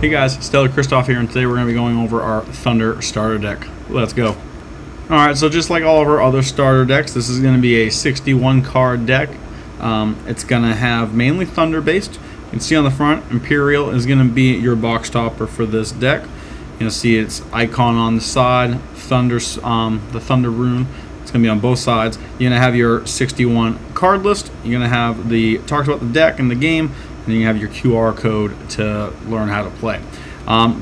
Hey guys, Stellar Christoph here, and today we're going to be going over our Thunder starter deck. Let's go. Alright, so just like all of our other starter decks, this is going to be a 61 card deck. It's going to have mainly Thunder based. You can see on the front, Imperial is going to be your box topper for this deck. You'll see its icon on the side, Thunder, the Thunder rune. It's going to be on both sides. You're going to have your 61 card list. You're going to have the talks about the deck and the game. And you have your QR code to learn how to play.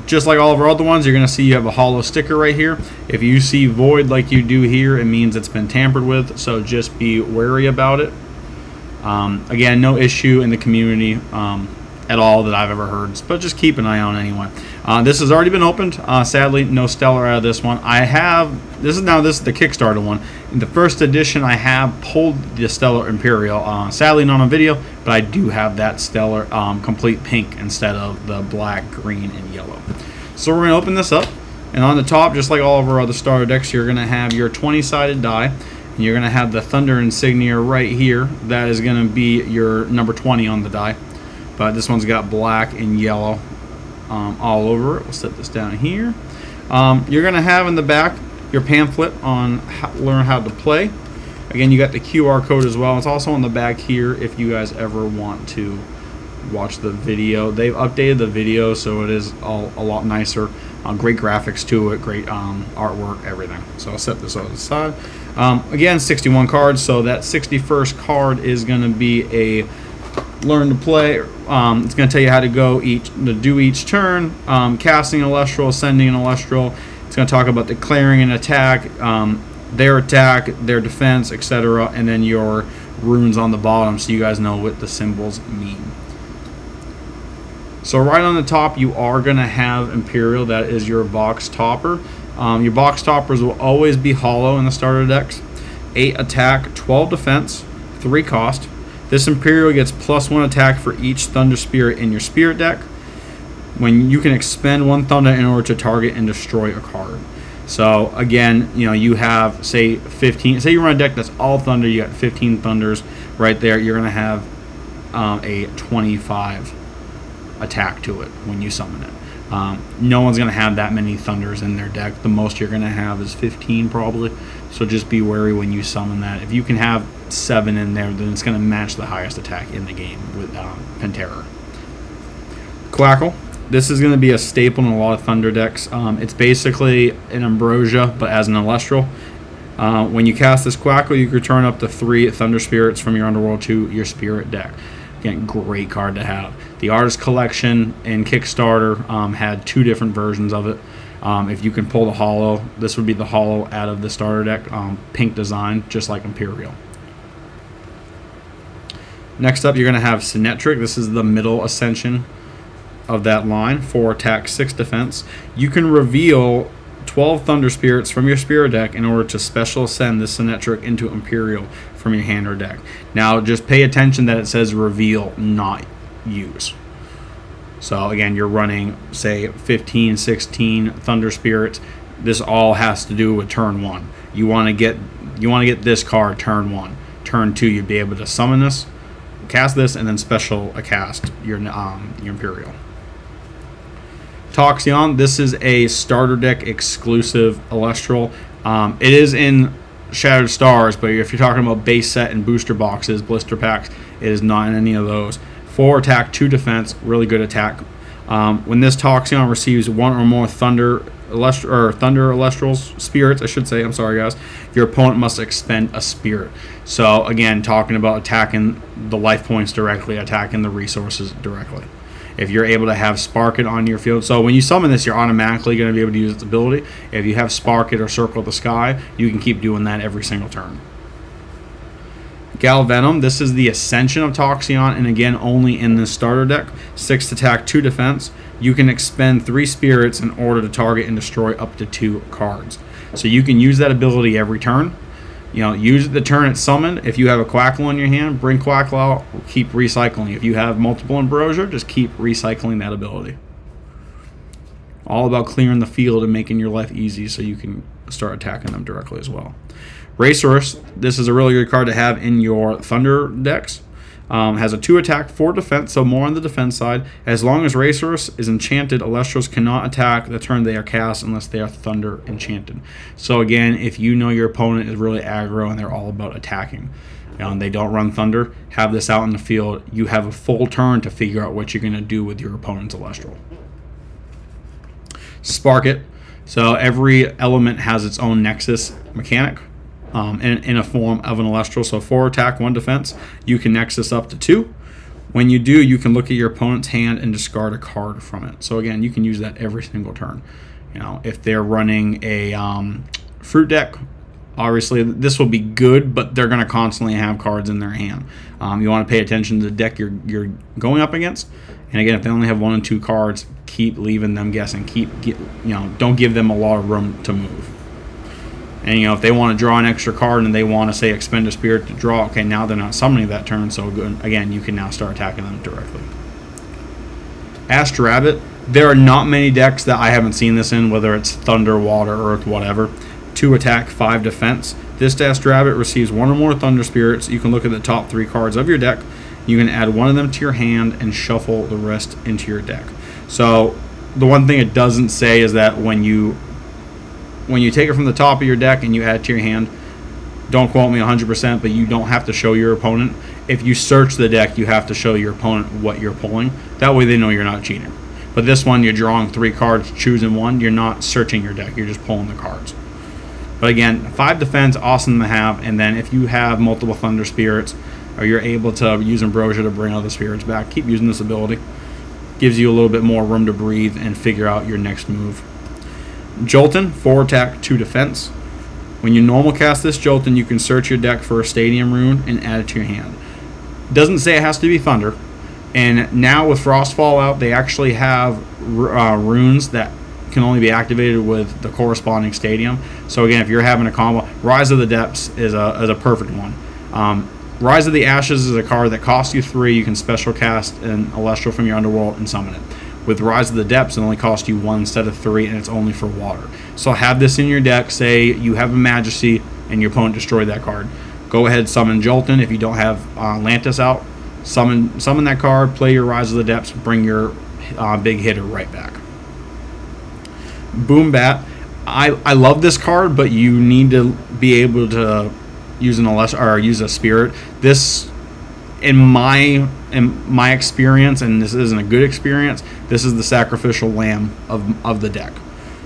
Just like all of our other ones, you're going to see you have a hollow sticker right here. If you see void like you do here, it means it's been tampered with, so just be wary about it. Again, no issue in the community at all that I've ever heard, but just keep an eye on anyway. This has already been opened. Sadly, no Stellar out of this one. This is the Kickstarter one. In the first edition, I have pulled the Stellar Imperial. Sadly, not on video, but I do have that Stellar complete pink instead of the black, green, and yellow. So we're going to open this up, and on the top, just like all of our other starter decks, you're going to have your 20-sided die. And you're going to have the Thunder insignia right here. That is going to be your number 20 on the die. But this one's got black and yellow all over it. We'll set this down here. You're going to have in the back your pamphlet on learn how to play. Again, you got the QR code as well. It's also on the back here if you guys ever want to watch the video. They've updated the video, so it is a lot nicer. Great graphics to it, great artwork, everything. So I'll set this on the side. Again, 61 cards, so that 61st card is going to be a learn to play. It's going to tell you how to do each turn, casting an Elestral, sending an Elestral. It's going to talk about declaring an attack, their defense, etc., and then your runes on the bottom, so you guys know what the symbols mean. So right on the top, you are going to have Imperial. That is your box topper. Your box toppers will always be hollow in the starter decks. 8 attack, 12 defense, 3 cost. This Imperial gets +1 attack for each Thunder Spirit in your Spirit deck. When you can expend 1 Thunder in order to target and destroy a card. So again, you have say 15. Say you run a deck that's all Thunder. You got 15 Thunders right there. You're gonna have a 25 attack to it when you summon it. No one's gonna have that many Thunders in their deck. The most you're gonna have is 15 probably. So just be wary when you summon that. If you can have 7 in there, then it's gonna match the highest attack in the game with Pantera. Quackle. This is gonna be a staple in a lot of Thunder decks. It's basically an Ambrosia, but as an Elestral. When you cast this Quackle, you can return up to 3 Thunder Spirits from your Underworld to your Spirit deck. Again, great card to have. The Artist Collection in Kickstarter had 2 different versions of it. If you can pull the hollow, this would be the hollow out of the starter deck. Pink design, just like Imperial. Next up, you're going to have Symmetric. This is the middle ascension of that line. 4 attack, 6 defense. You can reveal 12 Thunder Spirits from your Spirit deck in order to special ascend this Symmetric into Imperial from your hand or deck. Now, just pay attention that it says reveal, not use. So again, you're running, say, 15, 16 Thunder Spirits. This all has to do with turn 1. You want to get this card turn 1. Turn 2, you'd be able to summon this, cast this, and then special cast your Imperial. Toxion, this is a starter deck exclusive Elestral. It is in Shattered Stars, but if you're talking about base set and booster boxes, blister packs, it is not in any of those. 4 attack, 2 defense, really good attack. When this Toxion receives 1 or more Thunder Elestrals, spirits, I should say, I'm sorry guys, your opponent must expend a spirit. So again, talking about attacking the life points directly, attacking the resources directly. If you're able to have Spark It on your field, so when you summon this, you're automatically going to be able to use its ability. If you have Spark It or Circle the Sky, you can keep doing that every single turn. Galvenom, this is the Ascension of Toxion, and again, only in this starter deck. 6 attack, 2 defense. You can expend 3 spirits in order to target and destroy up to 2 cards. So you can use that ability every turn. Use it the turn it's summoned. If you have a Quackle in your hand, bring Quackle out, keep recycling. If you have multiple Ambrosia, just keep recycling that ability. All about clearing the field and making your life easy so you can start attacking them directly as well. Racehorse, this is a really good card to have in your Thunder decks. Has a 2 attack, 4 defense, so more on the defense side. As long as Resource is enchanted, Elestrals cannot attack the turn they are cast unless they are Thunder enchanted. So again, if you know your opponent is really aggro and they're all about attacking, and they don't run Thunder, have this out in the field. You have a full turn to figure out what you're going to do with your opponent's Elestral. Spark it. So every element has its own Nexus mechanic in a form of an Elestral. So 4 attack, 1 defense. You can Nexus up to 2. When you do, you can look at your opponent's hand and discard a card from it. So again, you can use that every single turn. If they're running a fruit deck, obviously this will be good, but they're going to constantly have cards in their hand. You want to pay attention to the deck you're going up against. And again, if they only have 1 and 2 cards, keep leaving them guessing. Don't give them a lot of room to move. And if they want to draw an extra card and they want to say expend a spirit to draw, okay, now they're not summoning that turn, so again, you can now start attacking them directly. Astro Rabbit. There are not many decks that I haven't seen this in, whether it's Thunder, Water, Earth, whatever. 2 attack, 5 defense. This Astro Rabbit receives 1 or more Thunder Spirits. You can look at the top 3 cards of your deck. You can add 1 of them to your hand and shuffle the rest into your deck. So the one thing it doesn't say is that when you take it from the top of your deck and you add it to your hand, don't quote me 100%, but you don't have to show your opponent. If you search the deck, you have to show your opponent what you're pulling. That way they know you're not cheating. But this one, you're drawing 3 cards, choosing 1. You're not searching your deck. You're just pulling the cards. But again, 5 defense, awesome to have. And then if you have multiple Thunder Spirits, or you're able to use Ambrosia to bring other spirits back, keep using this ability. Gives you a little bit more room to breathe and figure out your next move. Jolton, 4 attack, 2 defense. When you normal cast this Jolton, you can search your deck for a Stadium rune and add it to your hand. Doesn't say it has to be Thunder. And now with Frostfall out, they actually have runes that can only be activated with the corresponding Stadium. So again, if you're having a combo, Rise of the Depths is a perfect one. Rise of the Ashes is a card that costs you 3. You can special cast an Elestral from your Underworld and summon it. With Rise of the Depths, it only costs you 1 instead of 3, and it's only for water. So have this in your deck. Say you have a Majesty and your opponent destroyed that card. Go ahead, summon Jolton. If you don't have Lantis out, summon that card, play your Rise of the Depths, bring your big hitter right back. Boom Bat. I love this card, but you need to be able to use use a spirit. This, in my experience, and this isn't a good experience, this is the sacrificial lamb of the deck.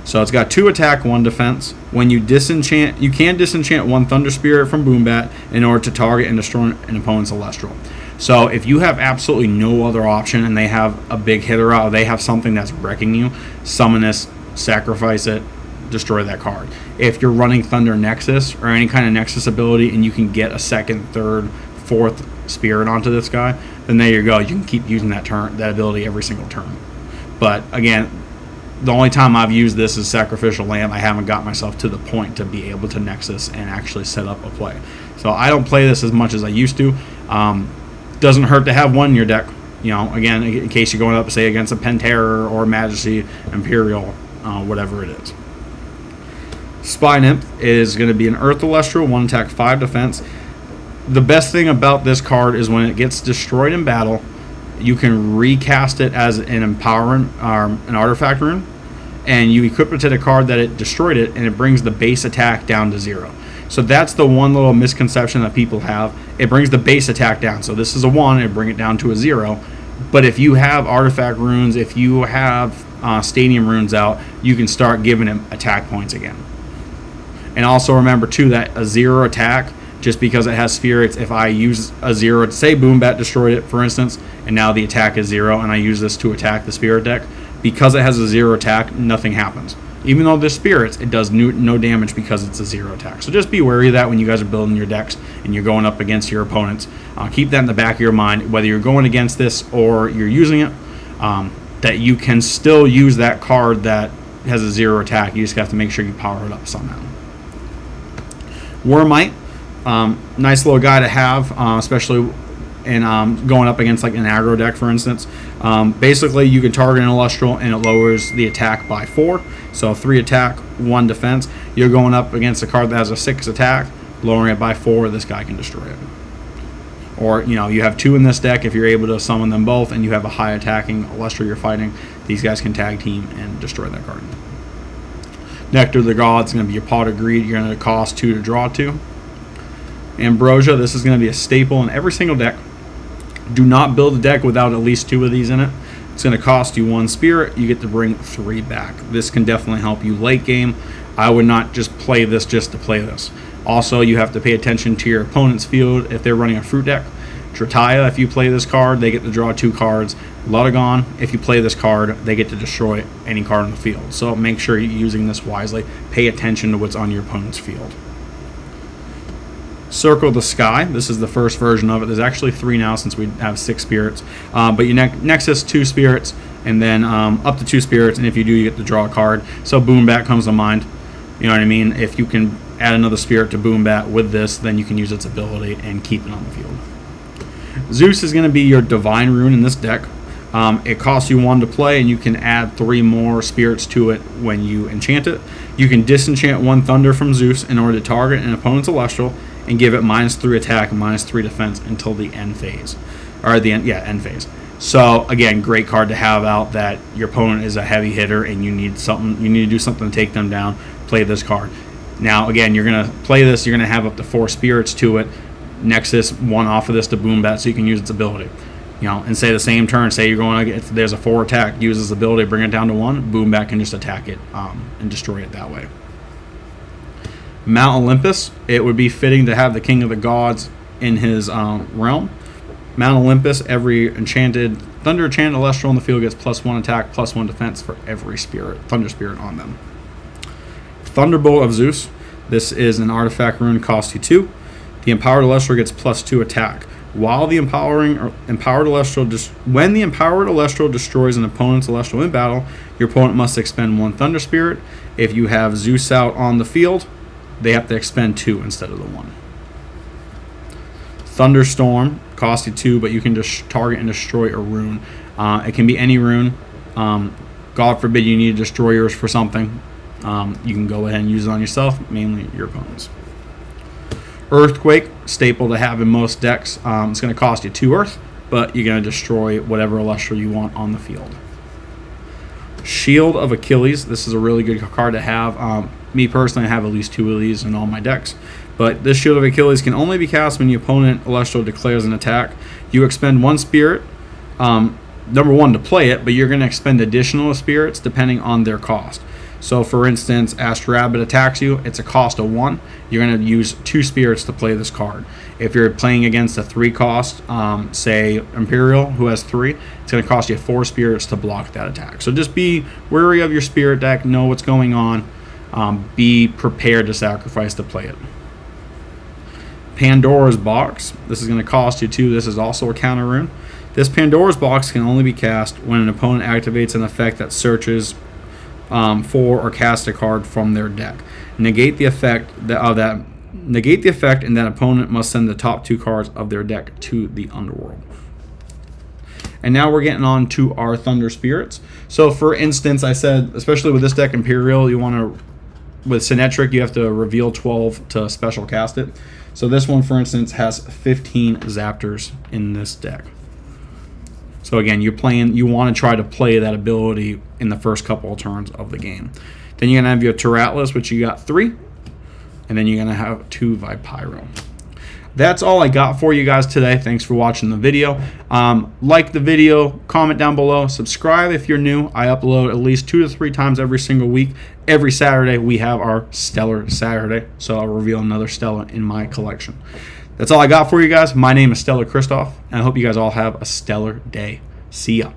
So it's got 2 attack, 1 defense. When you disenchant, you can disenchant 1 Thunder Spirit from Boom Bat in order to target and destroy an opponent's Elestral. So if you have absolutely no other option and they have a big hitter out, or they have something that's wrecking you, summon this, sacrifice it, destroy that card. If you're running Thunder Nexus or any kind of Nexus ability and you can get a 2nd, 3rd, 4th Spirit onto this guy, then there you go. You can keep using that ability every single turn. But again, the only time I've used this is Sacrificial Lamb. I haven't got myself to the point to be able to Nexus and actually set up a play. So I don't play this as much as I used to. Doesn't hurt to have 1 in your deck. Again, in case you're going up, say, against a Penterror or Majesty, Imperial, whatever it is. Spy Nymph is going to be an Earth Elestral, 1 attack, 5 defense. The best thing about this card is when it gets destroyed in battle, you can recast it as an an artifact rune, and you equip it to the card that it destroyed it, and it brings the base attack down to 0. So that's the one little misconception that people have. It brings the base attack down. So this is a 1, and bring it down to a 0. But if you have artifact runes, if you have Stadium runes out, you can start giving him attack points again. And also remember too that a 0 attack, just because it has spirits, if I use a 0, say Boom Bat destroyed it, for instance, and now the attack is 0, and I use this to attack the spirit deck, because it has a 0 attack, nothing happens. Even though there's spirits, it does no damage because it's a 0 attack. So just be wary of that when you guys are building your decks and you're going up against your opponents. Keep that in the back of your mind, whether you're going against this or you're using it, that you can still use that card that has a 0 attack. You just have to make sure you power it up somehow. Wormite. Nice little guy to have, especially in going up against like an aggro deck, for instance. Basically, you can target an Elestral and it lowers the attack by 4. So 3 attack, 1 defense. You're going up against a card that has a 6 attack, lowering it by 4. This guy can destroy it. or you have 2 in this deck. If you're able to summon them both and you have a high attacking Elestral you're fighting, these guys can tag team and destroy that card. Nectar of the Gods is going to be your Pot of Greed. You're going to cost 2 to draw 2. Ambrosia, this is going to be a staple in every single deck. Do not build a deck without at least 2 of these in it. It's going to cost you 1 spirit. You get to bring 3 back. This can definitely help you late game. I would not just play this just to play this. Also, you have to pay attention to your opponent's field if they're running a fruit deck. Tritaya, if you play this card, they get to draw 2 cards. Ludagon, if you play this card, they get to destroy any card on the field. So make sure you're using this wisely. Pay attention to what's on your opponent's field. Circle of the Sky. This is the first version of it. There's actually 3 now since we have 6 spirits. But you Nexus 2 spirits, and then up to 2 spirits, and if you do, you get to draw a card. So Boombat comes to mind. You know what I mean? If you can add another spirit to Boombat with this, then you can use its ability and keep it on the field. Zeus is going to be your Divine Rune in this deck. It costs you 1 to play, and you can add 3 more spirits to it when you enchant it. You can disenchant 1 Thunder from Zeus in order to target an opponent's Celestial and give it -3 attack and -3 defense until the end phase. Or the end phase. So again, great card to have out that your opponent is a heavy hitter and you need to do something to take them down. Play this card. Now again, you're gonna play this, you're gonna have up to 4 spirits to it. Nexus 1 off of this to Boombat so you can use its ability. And say the same turn, say you're going there's a 4 attack, use this ability, bring it down to 1, Boombat can just attack it and destroy it that way. Mount Olympus, it would be fitting to have the King of the Gods in his realm. Mount Olympus, every Thunder enchanted Elestral on the field gets +1 attack, +1 defense for every Thunder Spirit on them. Thunderbolt of Zeus, this is an artifact rune, costs you 2. The Empowered Elestral gets +2 attack. When the Empowered Elestral destroys an opponent's Elestral in battle, your opponent must expend 1 Thunder Spirit. If you have Zeus out on the field, they have to expend 2 instead of the 1. Thunderstorm costs you 2, but you can just target and destroy a rune. It can be any rune. God forbid you need to destroy yours for something. You can go ahead and use it on yourself, mainly your opponents. Earthquake, staple to have in most decks. It's going to cost you 2 earth, but you're going to destroy whatever Elestral you want on the field. Shield of Achilles, this is a really good card to have. Me personally, I have at least 2 of these in all my decks. But this Shield of Achilles can only be cast when the opponent Elestral declares an attack. You expend 1 spirit, number 1 to play it, but you're going to expend additional spirits depending on their cost. So for instance, Astro Rabbit attacks you, it's a cost of 1. You're going to use 2 spirits to play this card. If you're playing against a 3 cost, say Imperial, who has 3, it's going to cost you 4 spirits to block that attack. So just be wary of your spirit deck, know what's going on, be prepared to sacrifice to play it. Pandora's Box, this is going to cost you 2. This is also a counter rune. This Pandora's Box can only be cast when an opponent activates an effect that searches for or cast a card from their deck. Negate the effect and that opponent must send the top 2 cards of their deck to the underworld. And now we're getting on to our Thunder Spirits. So for instance, I said, especially with this deck Imperial, you want to, with Symmetric, you have to reveal 12 to special cast it. So this one, for instance, has 15 Zaptors in this deck. So again, you want to try to play that ability in the first couple of turns of the game. Then you're going to have your Terratlas, which you got 3. And then you're going to have 2 Vipyro. That's all I got for you guys today. Thanks for watching the video. Like the video, comment down below, subscribe if you're new. I upload at least 2 to 3 times every single week. Every Saturday we have our Stellar Saturday, so I'll reveal another Stellar in my collection. That's all I got for you guys. My name is Stellar Christoph, and I hope you guys all have a stellar day. See ya.